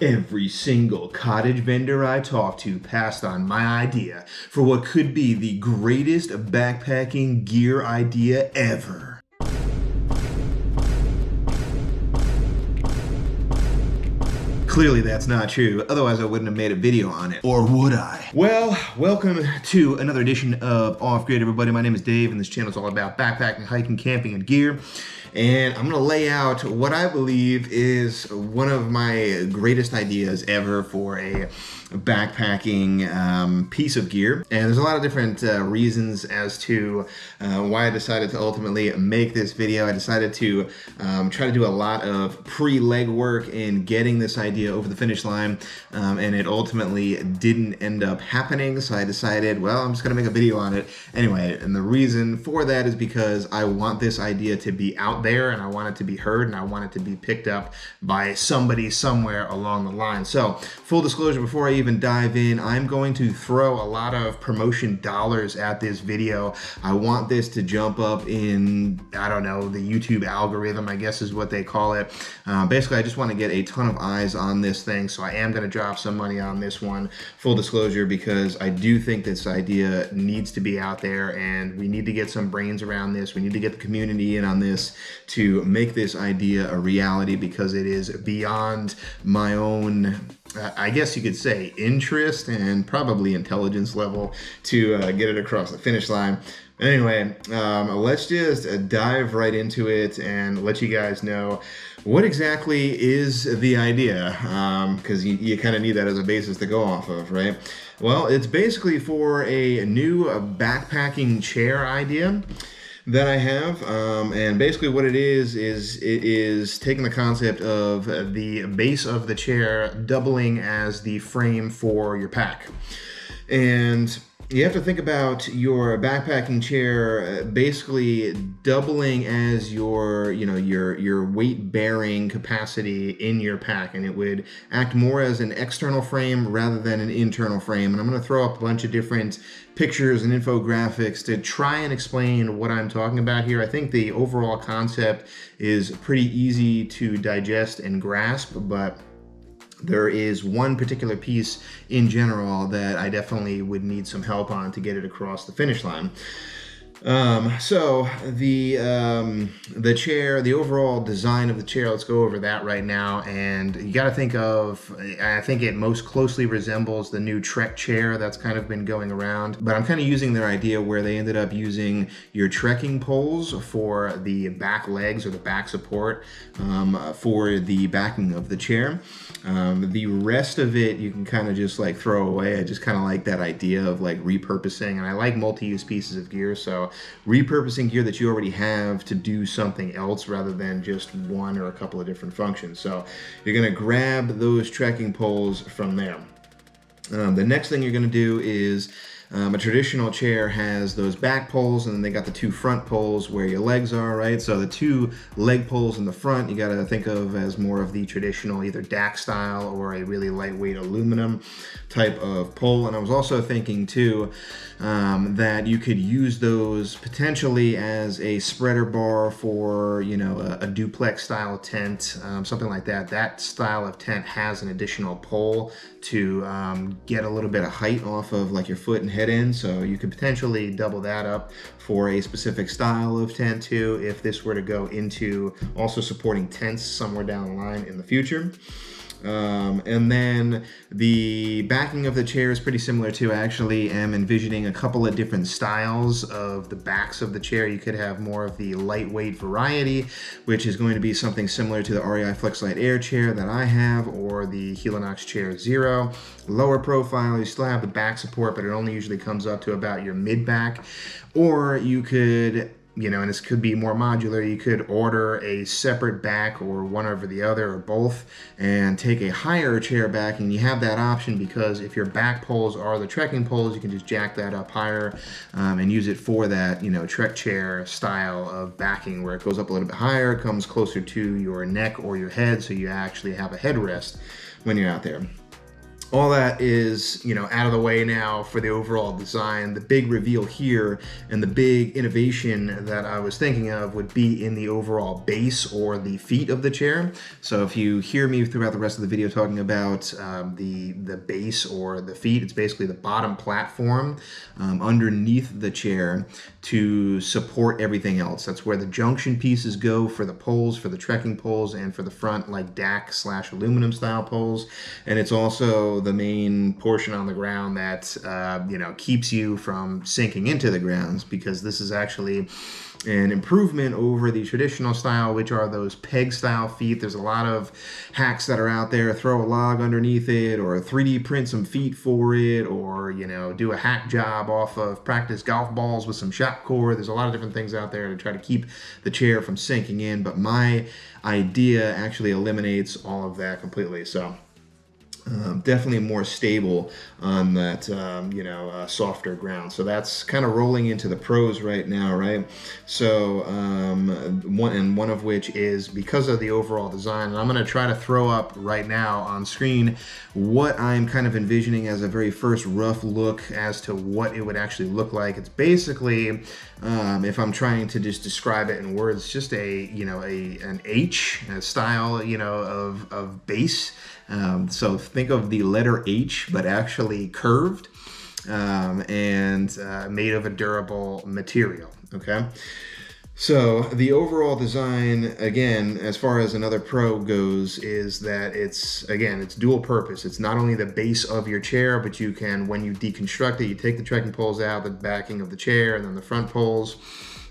Every single cottage vendor I talked to passed on my idea for what could be the greatest backpacking gear idea ever. Clearly that's not true, otherwise I wouldn't have made a video on it. Or would I? Well, welcome to another edition of Off Grid, everybody. My name is Dave, and this channel is all about backpacking, hiking, camping, and gear. And I'm gonna lay out what I believe is one of my greatest ideas ever for a backpacking piece of gear. And there's a lot of different reasons as to why I decided to ultimately make this video. I decided to try to do a lot of pre-leg work in getting this idea over the finish line, and it ultimately didn't end up happening. So I decided, well, I'm just gonna make a video on it anyway. And the reason for that is because I want this idea to be out there, and I want it to be heard, and I want it to be picked up by somebody somewhere along the line. So full disclosure, before I even dive in, I'm going to throw a lot of promotion dollars at this video. I want this to jump up in, I don't know, the YouTube algorithm, I guess is what they call it. Basically, I just want to get a ton of eyes on this thing, so I am going to drop some money on this one, full disclosure, because I do think this idea needs to be out there, and we need to get some brains around this. We need to get the community in on this to make this idea a reality, because it is beyond my own, I guess you could say, interest and probably intelligence level to get it across the finish line. Anyway, let's just dive right into it and let you guys know what exactly is the idea, because you kind of need that as a basis to go off of, right? Well, it's basically for a new backpacking chair idea that I have, and basically what it is taking the concept of the base of the chair doubling as the frame for your pack. And you have to think about your backpacking chair basically doubling as your, your weight bearing capacity in your pack, and it would act more as an external frame rather than an internal frame. And I'm going to throw up a bunch of different pictures and infographics to try and explain what I'm talking about here. I think the overall concept is pretty easy to digest and grasp, but there is one particular piece in general that I definitely would need some help on to get it across the finish line. So the chair, the overall design of the chair, let's go over that right now. And you got to think of, I think it most closely resembles the new Trek chair that's kind of been going around, but I'm kind of using their idea where they ended up using your trekking poles for the back legs or the back support for the backing of the chair. The rest of it you can kind of just like throw away. I just kind of like that idea of like repurposing, and I like multi-use pieces of gear, so repurposing gear that you already have to do something else rather than just one or a couple of different functions. So you're going to grab those trekking poles from there. The next thing you're going to do is a traditional chair has those back poles, and then they got the two front poles where your legs are, right? So the two leg poles in the front, you got to think of as more of the traditional either DAC style or a really lightweight aluminum type of pole. And I was also thinking too that you could use those potentially as a spreader bar for, a duplex style tent, something like that. That style of tent has an additional pole to get a little bit of height off of like your foot and head end, so you could potentially double that up for a specific style of tent too, if this were to go into also supporting tents somewhere down the line in the future. And then the backing of the chair is pretty similar too. I actually am envisioning a couple of different styles of the backs of the chair. You could have more of the lightweight variety, which is going to be something similar to the REI FlexLite Air chair that I have, or the Helinox Chair Zero. Lower profile, you still have the back support, but it only usually comes up to about your mid back. Or you could, and this could be more modular, you could order a separate back or one over the other or both and take a higher chair back, and you have that option because if your back poles are the trekking poles, you can just jack that up higher and use it for that, Trek chair style of backing where it goes up a little bit higher, comes closer to your neck or your head, so you actually have a headrest when you're out there. all that is, out of the way now for the overall design. The big reveal here and the big innovation that I was thinking of would be in the overall base or the feet of the chair. So if you hear me throughout the rest of the video talking about the base or the feet, it's basically the bottom platform underneath the chair to support everything else. That's where the junction pieces go for the poles, for the trekking poles, and for the front like DAC/aluminum style poles. And it's also the main portion on the ground that keeps you from sinking into the grounds, because this is actually an improvement over the traditional style, which are those peg style feet. There's a lot of hacks that are out there. Throw a log underneath it, or 3D print some feet for it, or do a hack job off of practice golf balls with some shot core. There's a lot of different things out there to try to keep the chair from sinking in, but my idea actually eliminates all of that completely. So definitely more stable on that, softer ground. So that's kind of rolling into the pros right now, right? So one of which is because of the overall design. And I'm going to try to throw up right now on screen what I'm kind of envisioning as a very first rough look as to what it would actually look like. It's basically, if I'm trying to just describe it in words, just an H style, of base. So think of the letter H, but actually curved and made of a durable material, okay? So the overall design, again, as far as another pro goes, is that it's dual purpose. It's not only the base of your chair, but you can, when you deconstruct it, you take the trekking poles out, the backing of the chair, and then the front poles,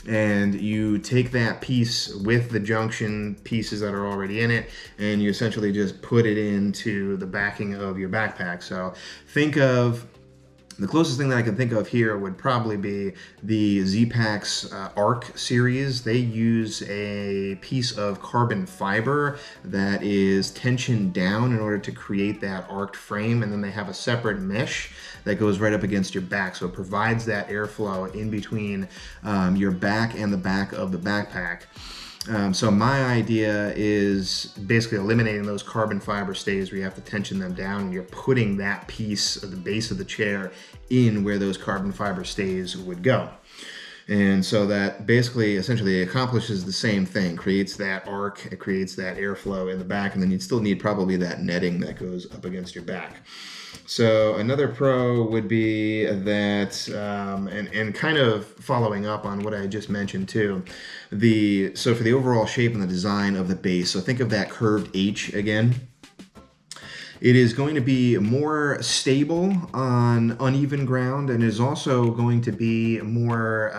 and you take that piece with the junction pieces that are already in it, and you essentially just put it into the backing of your backpack. So think of, the closest thing that I can think of here would probably be the Z-Packs ARC series. They use a piece of carbon fiber that is tensioned down in order to create that arced frame, and then they have a separate mesh that goes right up against your back. So it provides that airflow in between your back and the back of the backpack. So my idea is basically eliminating those carbon fiber stays where you have to tension them down, and you're putting that piece of the base of the chair in where those carbon fiber stays would go. And so that basically essentially accomplishes the same thing, creates that arc, it creates that airflow in the back, and then you'd still need probably that netting that goes up against your back. So another pro would be that, and kind of following up on what I just mentioned too, so for the overall shape and the design of the base, so think of that curved H again. It is going to be more stable on uneven ground, and is also going to be more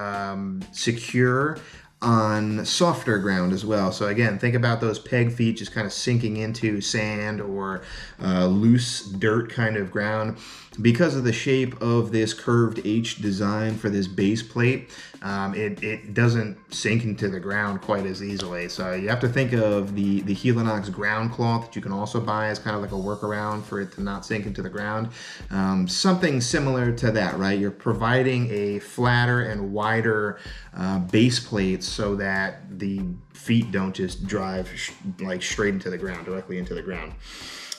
secure on softer ground as well. So again, think about those peg feet just kind of sinking into sand or loose dirt kind of ground. Because of the shape of this curved H design for this base plate, it doesn't sink into the ground quite as easily. So you have to think of the Helinox ground cloth that you can also buy as kind of like a workaround for it to not sink into the ground. Something similar to that, right? You're providing a flatter and wider base plate so that the feet don't just drive like straight into the ground, directly into the ground.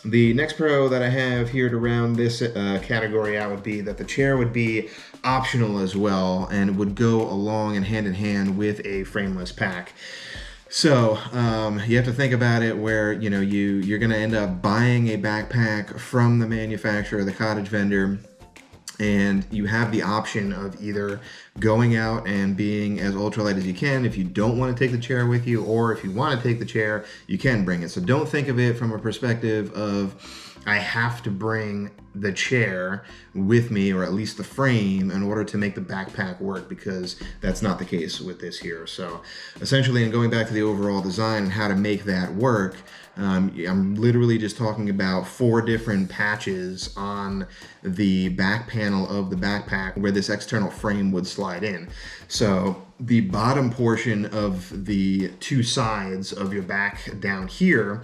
The next pro that I have here to round this category out would be that the chair would be optional as well, and would go along and hand in hand with a frameless pack. So you have to think about it where you're going to end up buying a backpack from the manufacturer, the cottage vendor, and you have the option of either going out and being as ultralight as you can if you don't want to take the chair with you, or if you want to take the chair, you can bring it. So don't think of it from a perspective of, I have to bring the chair with me, or at least the frame, in order to make the backpack work, because that's not the case with this here. So essentially, in going back to the overall design and how to make that work, I'm literally just talking about 4 different patches on the back panel of the backpack where this external frame would slide in. So the bottom portion of the 2 sides of your back down here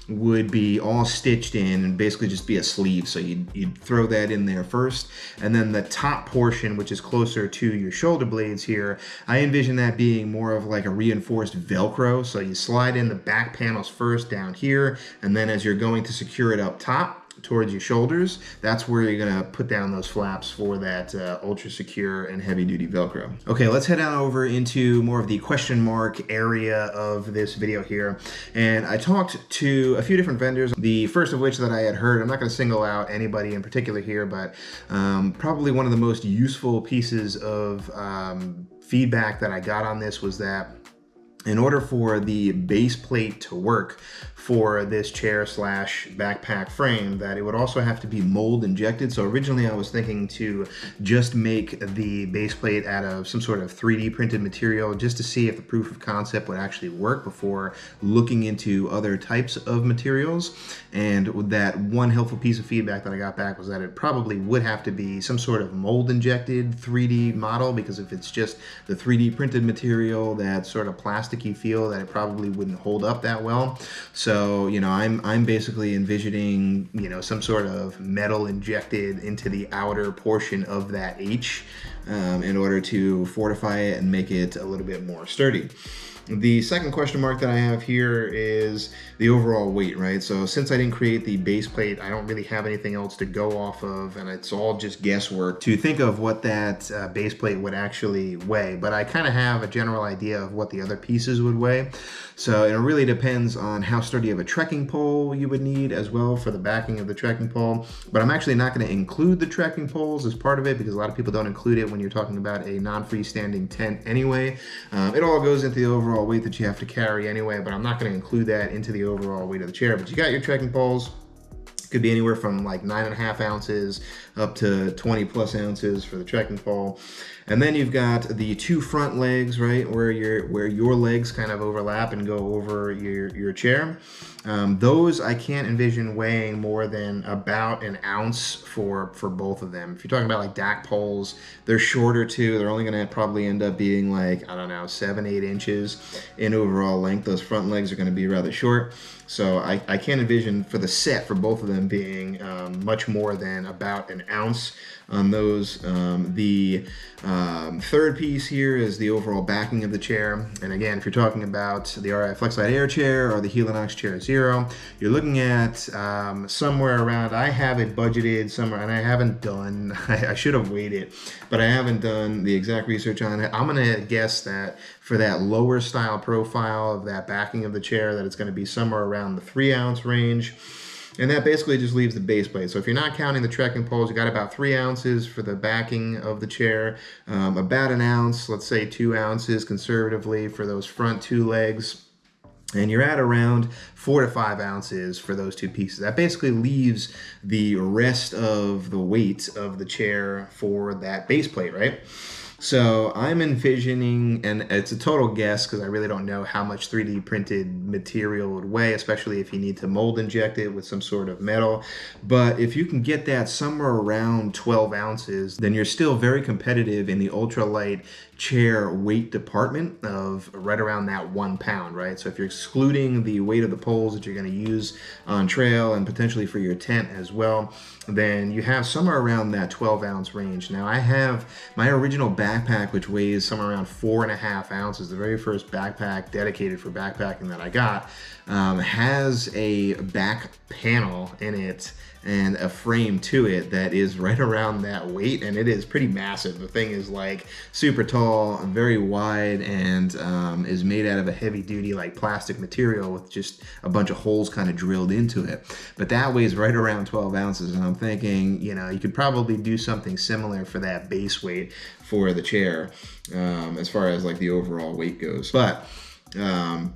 would be all stitched in and basically just be a sleeve. So you'd throw that in there first, and then the top portion, which is closer to your shoulder blades here, I envision that being more of like a reinforced Velcro. So you slide in the back panels first down here, and then as you're going to secure it up top, towards your shoulders, that's where you're gonna put down those flaps for that ultra secure and heavy duty Velcro. Okay, let's head on over into more of the question mark area of this video here. And I talked to a few different vendors, the first of which that I had heard, I'm not gonna single out anybody in particular here, but probably one of the most useful pieces of feedback that I got on this was that in order for the base plate to work for this chair slash backpack frame, that it would also have to be mold injected. So originally I was thinking to just make the base plate out of some sort of 3D printed material just to see if the proof of concept would actually work before looking into other types of materials. And with that, one helpful piece of feedback that I got back was that it probably would have to be some sort of mold injected 3D model, because if it's just the 3D printed material, that sort of plasticky feel, that it probably wouldn't hold up that well. So, you know, I'm basically envisioning, you know, some sort of metal injected into the outer portion of that H in order to fortify it and make it a little bit more sturdy. The second question mark that I have here is the overall weight, right? So since I didn't create the base plate, I don't really have anything else to go off of, and it's all just guesswork to think of what that base plate would actually weigh. But I kind of have a general idea of what the other pieces would weigh. So it really depends on how sturdy of a trekking pole you would need as well for the backing of the trekking pole. But I'm actually not going to include the trekking poles as part of it, because a lot of people don't include it when you're talking about a non-freestanding tent anyway. It all goes into the overall weight that you have to carry anyway, but I'm not going to include that into the overall weight of the chair. But you got your trekking poles. Could be anywhere from like 9.5 ounces up to 20 plus ounces for the trekking pole. And then you've got the two front legs, right, where your legs kind of overlap and go over your chair. Those I can't envision weighing more than about an ounce for both of them. If you're talking about like DAC poles, they're shorter too. They're only gonna probably end up being like, I don't know, 7-8 inches in overall length. Those front legs are gonna be rather short. So I can't envision for the set for both of them being much more than about an ounce on those. The third piece here is the overall backing of the chair. And again, if you're talking about the RI Flexlite Air chair or the Helinox Chair Zero, you're looking at somewhere around, I have it budgeted somewhere, and I haven't done, I should have waited, but I haven't done the exact research on it. I'm gonna guess that for that lower style profile of that backing of the chair, that it's gonna be somewhere around the 3 ounce range. And that basically just leaves the base plate. So if you're not counting the trekking poles, you got about 3 ounces for the backing of the chair, about an ounce, let's say 2 ounces conservatively for those front two legs. And you're at around 4 to 5 ounces for those two pieces. That basically leaves the rest of the weight of the chair for that base plate, right? So I'm envisioning, and it's a total guess because I really don't know how much 3D printed material would weigh, especially if you need to mold inject it with some sort of metal. But if you can get that somewhere around 12 ounces, then you're still very competitive in the ultralight chair weight department of right around that 1 pound, right? So if you're excluding the weight of the poles that you're going to use on trail and potentially for your tent as well, then you have somewhere around that 12 ounce range. Now I have my original backpack, which weighs somewhere around 4.5 ounces. The very first backpack dedicated for backpacking that I got has a back panel in it and a frame to it that is right around that weight, and it is pretty massive. The thing is like super tall, very wide, and is made out of a heavy duty like plastic material with just a bunch of holes kind of drilled into it. But that weighs right around 12 ounces, and I'm thinking, you know, you could probably do something similar for that base weight for the chair as far as like the overall weight goes. But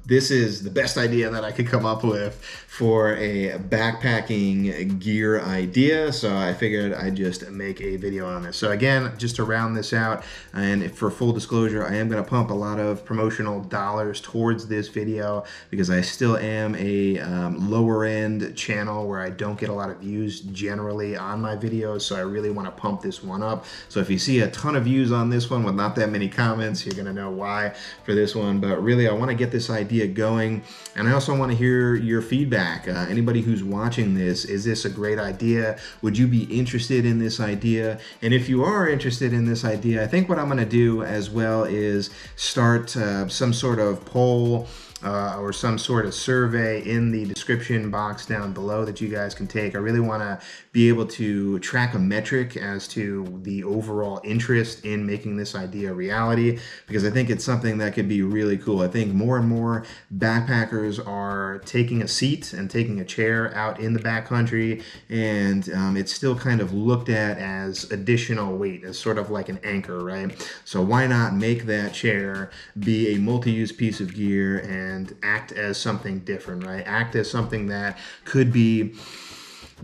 this is the best idea that I could come up with for a backpacking gear idea, so I figured I'd just make a video on this. So again, just to round this out, and for full disclosure, I am going to pump a lot of promotional dollars towards this video because I still am a lower end channel where I don't get a lot of views generally on my videos, so I really want to pump this one up. So if you see a ton of views on this one with not that many comments, you're going to know why for this one. But really, I want to get this idea going, and I also want to hear your feedback. Anybody who's watching this, is this a great idea? Would you be interested in this idea? And if you are interested in this idea, I think what I'm going to do as well is start some sort of poll or some sort of survey in the description box down below that you guys can take. I really want to be able to track a metric as to the overall interest in making this idea a reality, because I think it's something that could be really cool. I think more and more backpackers are taking a seat and taking a chair out in the backcountry, and it's still kind of looked at as additional weight, as sort of like an anchor, right? So why not make that chair be a multi-use piece of gear and act as something different, right? Act as something that could be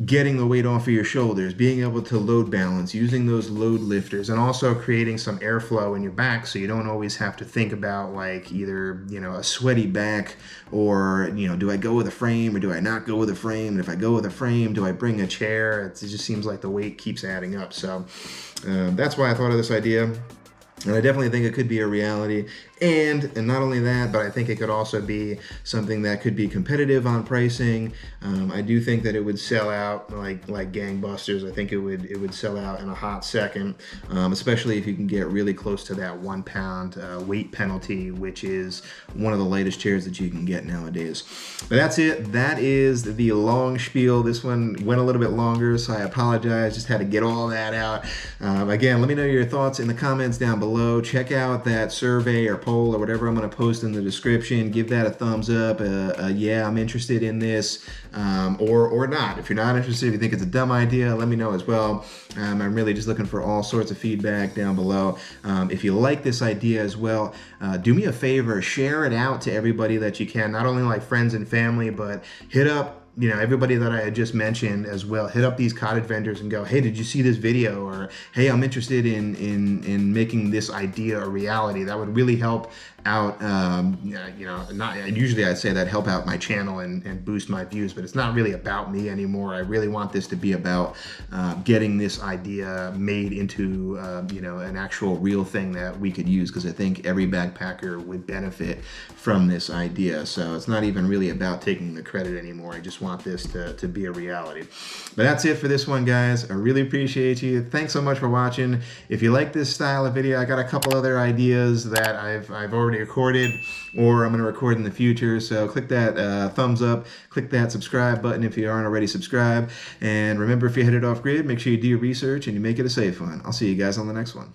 getting the weight off of your shoulders, being able to load balance, using those load lifters, and also creating some airflow in your back so you don't always have to think about like either, you know, a sweaty back or, you know, do I go with a frame or do I not go with a frame? And if I go with a frame, do I bring a chair? It just seems like the weight keeps adding up. So that's why I thought of this idea. And I definitely think it could be a reality. And not only that, but I think it could also be something that could be competitive on pricing. I do think that it would sell out like gangbusters. I think it would sell out in a hot second, especially if you can get really close to that 1 pound weight penalty, which is one of the lightest chairs that you can get nowadays. But that's it. That is the long spiel. This one went a little bit longer, so I apologize. Just had to get all that out. Again, let me know your thoughts in the comments down below. Check out that survey or poll or whatever I'm going to post in the description. Give that a thumbs up. Yeah, I'm interested in this, or not. If you're not interested, if you think it's a dumb idea, let me know as well. I'm really just looking for all sorts of feedback down below. If you like this idea as well, do me a favor, share it out to everybody that you can, not only like friends and family, but hit up, you know, everybody that I had just mentioned as well. Hit up these cottage vendors and go, hey, did you see this video? Or, hey, I'm interested in making this idea a reality. That would really help out, you know, usually I'd say that help out my channel and boost my views, but it's not really about me anymore. I really want this to be about getting this idea made into, you know, an actual real thing that we could use, because I think every backpacker would benefit from this idea. So it's not even really about taking the credit anymore. I just want this to be a reality. But that's it for this one, guys. I really appreciate you. Thanks so much for watching. If you like this style of video, I got a couple other ideas that I've already recorded or I'm going to record in the future. So click that thumbs up, click that subscribe button if you aren't already subscribed. And remember, if you're headed off grid, make sure you do your research and you make it a safe one. I'll see you guys on the next one.